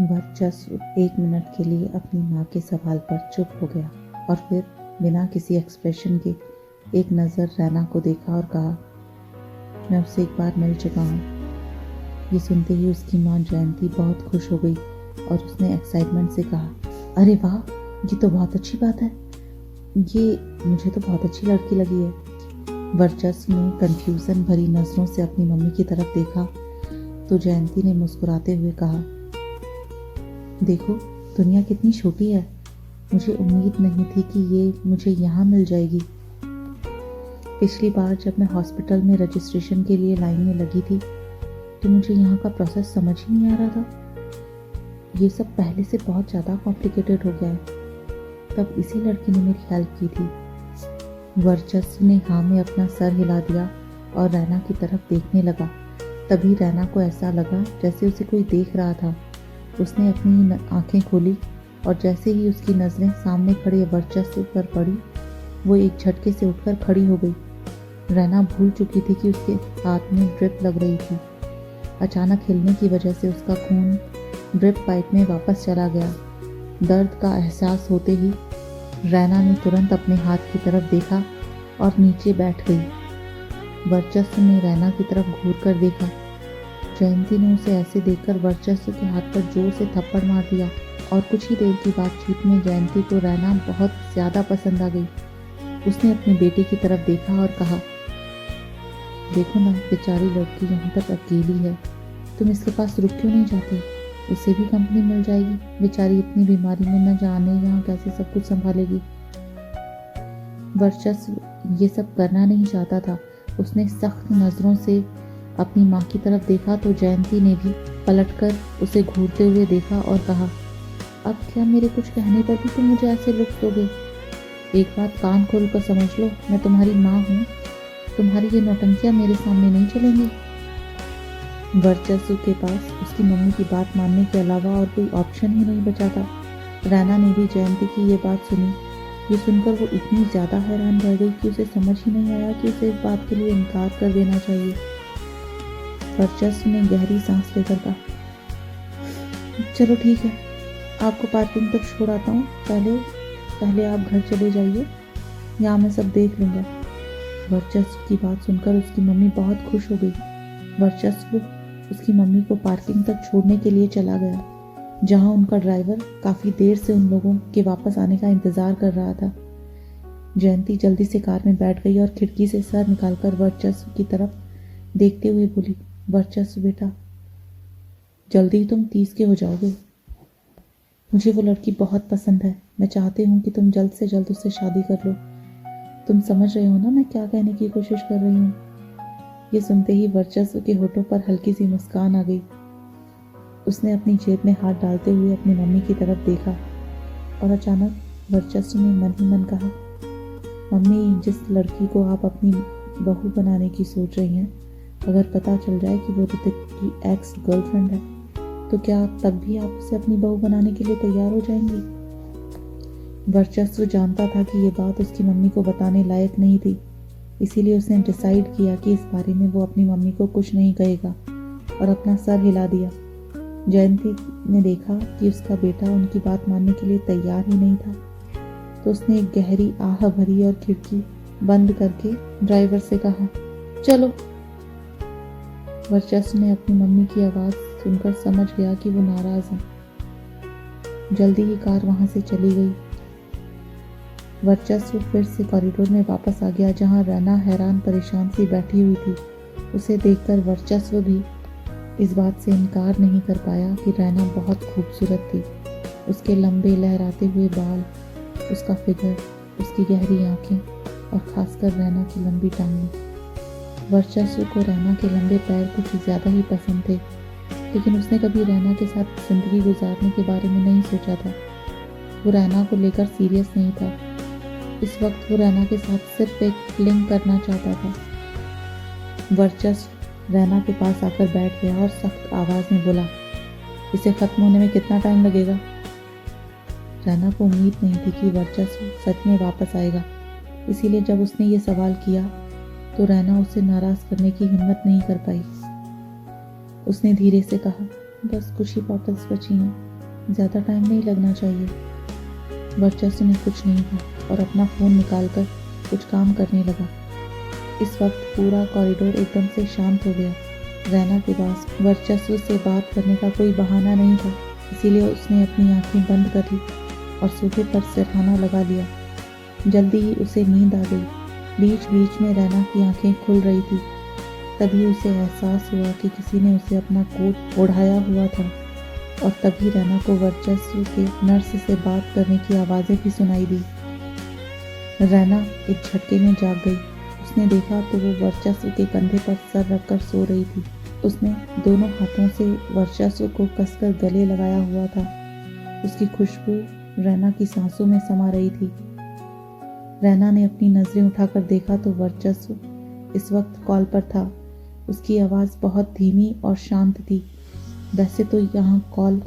वर्चस्व 1 मिनट के लिए अपनी माँ के सवाल पर चुप हो गया और फिर बिना किसी एक्सप्रेशन के एक नज़र रैना को देखा और कहा, मैं उससे एक बार मिल चुका हूँ। ये सुनते ही उसकी माँ जयंती बहुत खुश हो गई और उसने एक्साइटमेंट से कहा, अरे वाह, ये तो बहुत अच्छी बात है। ये मुझे तो बहुत अच्छी लड़की लगी है। वर्चस्व ने कंफ्यूजन भरी नज़रों से अपनी मम्मी की तरफ देखा तो जयंती ने मुस्कुराते हुए कहा, देखो दुनिया कितनी छोटी है। मुझे उम्मीद नहीं थी कि ये मुझे यहाँ मिल जाएगी। पिछली बार जब मैं हॉस्पिटल में रजिस्ट्रेशन के लिए लाइन में लगी थी तो मुझे यहाँ का प्रोसेस समझ ही नहीं आ रहा था। ये सब पहले से बहुत ज़्यादा कॉम्प्लिकेटेड हो गया है। तब इसी लड़की ने मेरी हेल्प की थी। वर्चस्व ने हाँ में अपना सर हिला दिया और रैना की तरफ देखने लगा। तभी रैना को ऐसा लगा जैसे उसे कोई देख रहा था। उसने अपनी आंखें खोली और जैसे ही उसकी नज़रें सामने खड़े वर्चस्व पर पड़ी, वो एक झटके से उठकर खड़ी हो गई। रैना भूल चुकी थी कि उसके हाथ में ड्रिप लग रही थी। अचानक हिलने की वजह से उसका खून ड्रिप पाइप में वापस चला गया। दर्द का एहसास होते ही रैना ने तुरंत अपने हाथ की तरफ देखा और नीचे बैठ गई। वर्चस्व ने रैना की तरफ घूर कर देखा। जयंती ने उसे ऐसे देखकर वर्चस्व के हाथ पर जोर से थप्पड़ मार दिया और कुछ ही देर की बातचीत में जयंती को रैना बहुत ज़्यादा पसंद आ गई। उसने अपने बेटे की तरफ देखा और कहा, देखो ना, बेचारी लड़की यहाँ पर अकेली है। तुम इसके पास रुक क्यों नहीं जाते? उसे भी कंपनी मिल जाएगी। बेचारी इतनी बीमारी में न जाने यहाँ कैसे सब कुछ संभालेगी। वर्चस्व ये सब करना नहीं चाहता था। उसने सख्त नज़रों से अपनी माँ की तरफ देखा तो जयंती ने भी पलटकर उसे घूरते हुए देखा और कहा, अब क्या मेरे कुछ कहने पर भी तुम मुझे ऐसे लुक दोगे? एक बात कान खोल कर समझ लो, मैं तुम्हारी माँ हूँ। तुम्हारी ये नौटंकियाँ मेरे सामने नहीं चलेंगी। वर्चस्व के पास उसकी मम्मी की बात मानने के अलावा और कोई ऑप्शन ही नहीं बचा था। रैना ने भी जयंती की ये बात सुनी। ये सुनकर वो इतनी ज़्यादा हैरान रह गई कि उसे समझ ही नहीं आया कि उसे इस बात के लिए इनकार कर देना चाहिए। वर्चस्व ने गहरी सांस लेकर कहा, चलो ठीक है, आपको पार्किंग तक छोड़ आता हूँ। पहले आप घर चले जाइए, यहाँ मैं सब देख लूँगा। वर्चस्व की बात सुनकर उसकी मम्मी बहुत खुश हो गई। वर्चस्व उसकी मम्मी को पार्किंग तक छोड़ने के लिए चला गया, जहाँ उनका ड्राइवर काफ़ी देर से उन लोगों के वापस आने का इंतज़ार कर रहा था। जयंती जल्दी से कार में बैठ गई और खिड़की से सर निकालकर वर्चस्व की तरफ देखते हुए बोली, वर्चस्व बेटा, जल्दी ही तुम 30 के हो जाओगे। मुझे वो लड़की बहुत पसंद है। मैं चाहती हूँ कि तुम जल्द से जल्द उससे शादी कर लो। तुम समझ रहे हो ना मैं क्या कहने की कोशिश कर रही हूँ? ये सुनते ही वर्चस्व के होठों पर हल्की सी मुस्कान आ गई। उसने अपनी जेब में हाथ डालते हुए अपनी मम्मी की तरफ देखा और अचानक वर्चस्व ने मन ही मन कहा, मम्मी, जिस लड़की को आप अपनी बहू बनाने की सोच रही हैं, अगर पता चल जाए कि वो ऋतिक की एक्स गर्लफ्रेंड है तो क्या तब भी आप उसे अपनी बहू बनाने के लिए तैयार हो जाएंगी? वर्चस्व जानता था कि ये बात उसकी मम्मी को बताने लायक नहीं थी, इसीलिए उसने डिसाइड किया कि इस बारे में वो अपनी मम्मी को कुछ नहीं कहेगा और अपना सर हिला दिया। जयंती ने देखा कि उसका बेटा उनकी बात मानने के लिए तैयार ही नहीं था तो उसने एक गहरी आह भरी और खिड़की बंद करके ड्राइवर से कहा, चलो। वर्चस्व ने अपनी मम्मी की आवाज़ सुनकर समझ गया कि वो नाराज़ हैं। जल्दी ही कार वहाँ से चली गई। वर्चस्व फिर से कॉरिडोर में वापस आ गया, जहाँ रैना हैरान परेशान सी बैठी हुई थी। उसे देखकर वर्चस्व भी इस बात से इनकार नहीं कर पाया कि रैना बहुत खूबसूरत थी। उसके लंबे लहराते हुए बाल, उसका फिगर, उसकी गहरी आंखें और खासकर रैना की लंबी टांगें। वर्चस्व को रैना के लंबे पैर कुछ ज़्यादा ही पसंद थे, लेकिन उसने कभी रैना के साथ ज़िंदगी गुजारने के बारे में नहीं सोचा था। वो रैना को लेकर सीरियस नहीं था। इस वक्त वो रैना के साथ सिर्फ एक फ्लिंग करना चाहता था। वर्चस्व रैना के पास आकर बैठ गया और सख्त आवाज़ में बोला, इसे ख़त्म होने में कितना टाइम लगेगा? रैना को उम्मीद नहीं थी कि वर्चस्व सच में वापस आएगा, इसीलिए जब उसने ये सवाल किया तो रैना उसे नाराज़ करने की हिम्मत नहीं कर पाई। उसने धीरे से कहा, बस कुछ ही बॉटल्स बची हैं, ज़्यादा टाइम नहीं लगना चाहिए। वर्चस्व ने कुछ नहीं कहा और अपना फ़ोन निकालकर कुछ काम करने लगा। इस वक्त पूरा कॉरिडोर एकदम से शांत हो गया। रैना के पास वर्चस्व से बात करने का कोई बहाना नहीं था, इसीलिए उसने अपनी आंखें बंद कर ली और सोफे पर सिरहाना लगा लिया। जल्दी ही उसे नींद आ गई। बीच बीच में रैना की आंखें खुल रही थी। तभी उसे एहसास हुआ कि किसी ने उसे अपना कोट ओढ़ाया हुआ था और तभी रैना को वर्चस्व के नर्स से बात करने की आवाज़ें भी सुनाई दी। रैना एक झटके में जाग गई। उसने देखा तो वो वर्चस्व के कंधे पर सर रखकर सो रही थी। उसने दोनों हाथों से वर्चस्व को कसकर गले लगाया हुआ था। उसकी खुशबू रैना की सांसों में समा रही थी। रैना ने अपनी नजरें उठाकर देखा तो वर्चस्व इस वक्त कॉल पर था। उसकी आवाज़ बहुत धीमी और शांत थी। वैसे तो यहाँ कॉल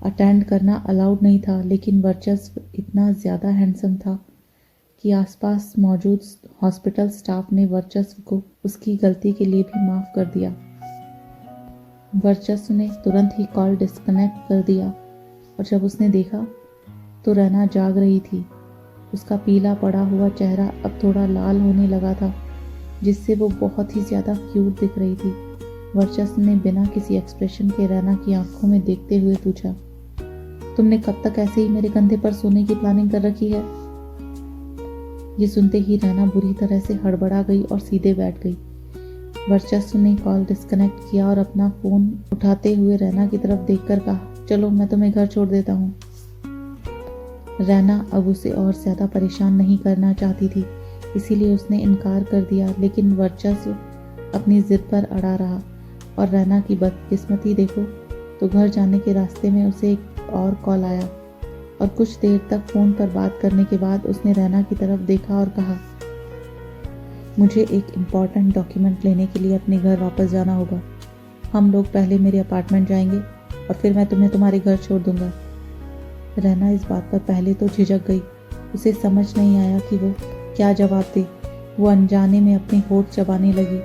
अटेंड करना अलाउड नहीं था, लेकिन वर्चस्व इतना ज़्यादा हैंडसम था कि आसपास मौजूद हॉस्पिटल स्टाफ ने वर्चस्व को उसकी गलती के लिए भी माफ़ कर दिया। वर्चस्व ने तुरंत ही कॉल डिस्कनेक्ट कर दिया और जब उसने देखा तो रैना जाग रही थी। उसका पीला पड़ा हुआ चेहरा अब थोड़ा लाल होने लगा था, जिससे वो बहुत ही ज़्यादा क्यूट दिख रही थी। वर्चस्व ने बिना किसी एक्सप्रेशन के रैना की आंखों में देखते हुए पूछा, तुमने कब तक ऐसे ही मेरे कंधे पर सोने की प्लानिंग कर रखी है? ये सुनते ही रैना बुरी तरह से हड़बड़ा गई और सीधे बैठ गई। वर्चस्व ने कॉल डिस्कनेक्ट किया और अपना फ़ोन उठाते हुए रैना की तरफ देखकर कहा, चलो मैं तुम्हें घर छोड़ देता हूँ। रैना अब उसे और ज़्यादा परेशान नहीं करना चाहती थी, इसीलिए उसने इनकार कर दिया, लेकिन वर्चस्व अपनी ज़िद पर अड़ा रहा। और रैना की बदकिस्मती देखो तो घर जाने के रास्ते में उसे एक और कॉल आया और कुछ देर तक फ़ोन पर बात करने के बाद उसने रैना की तरफ देखा और कहा, मुझे एक इम्पॉर्टेंट डॉक्यूमेंट लेने के लिए अपने घर वापस जाना होगा। हम लोग पहले मेरे अपार्टमेंट जाएंगे और फिर मैं तुम्हें तुम्हारे घर छोड़ दूंगा। रैना इस बात पर पहले तो झिझक गई। उसे समझ नहीं आया कि वो क्या जवाब दे। वो अनजाने में अपने होठ चबाने लगी।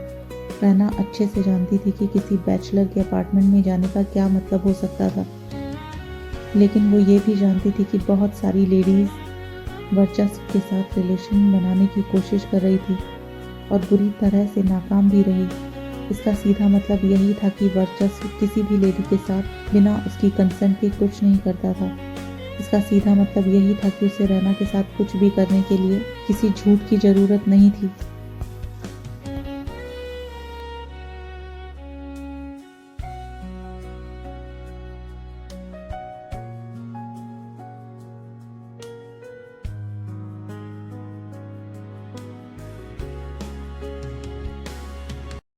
रैना अच्छे से जानती थी कि किसी बैचलर के अपार्टमेंट में जाने का क्या मतलब हो सकता था, लेकिन वो ये भी जानती थी कि बहुत सारी लेडीज़ वर्चस्व के साथ रिलेशन बनाने की कोशिश कर रही थी और बुरी तरह से नाकाम भी रही। इसका सीधा मतलब यही था कि वर्चस्व किसी भी लेडी के साथ बिना उसकी कंसेंट के कुछ नहीं करता था। इसका सीधा मतलब यही था कि उसे रैना के साथ कुछ भी करने के लिए किसी झूठ की ज़रूरत नहीं थी।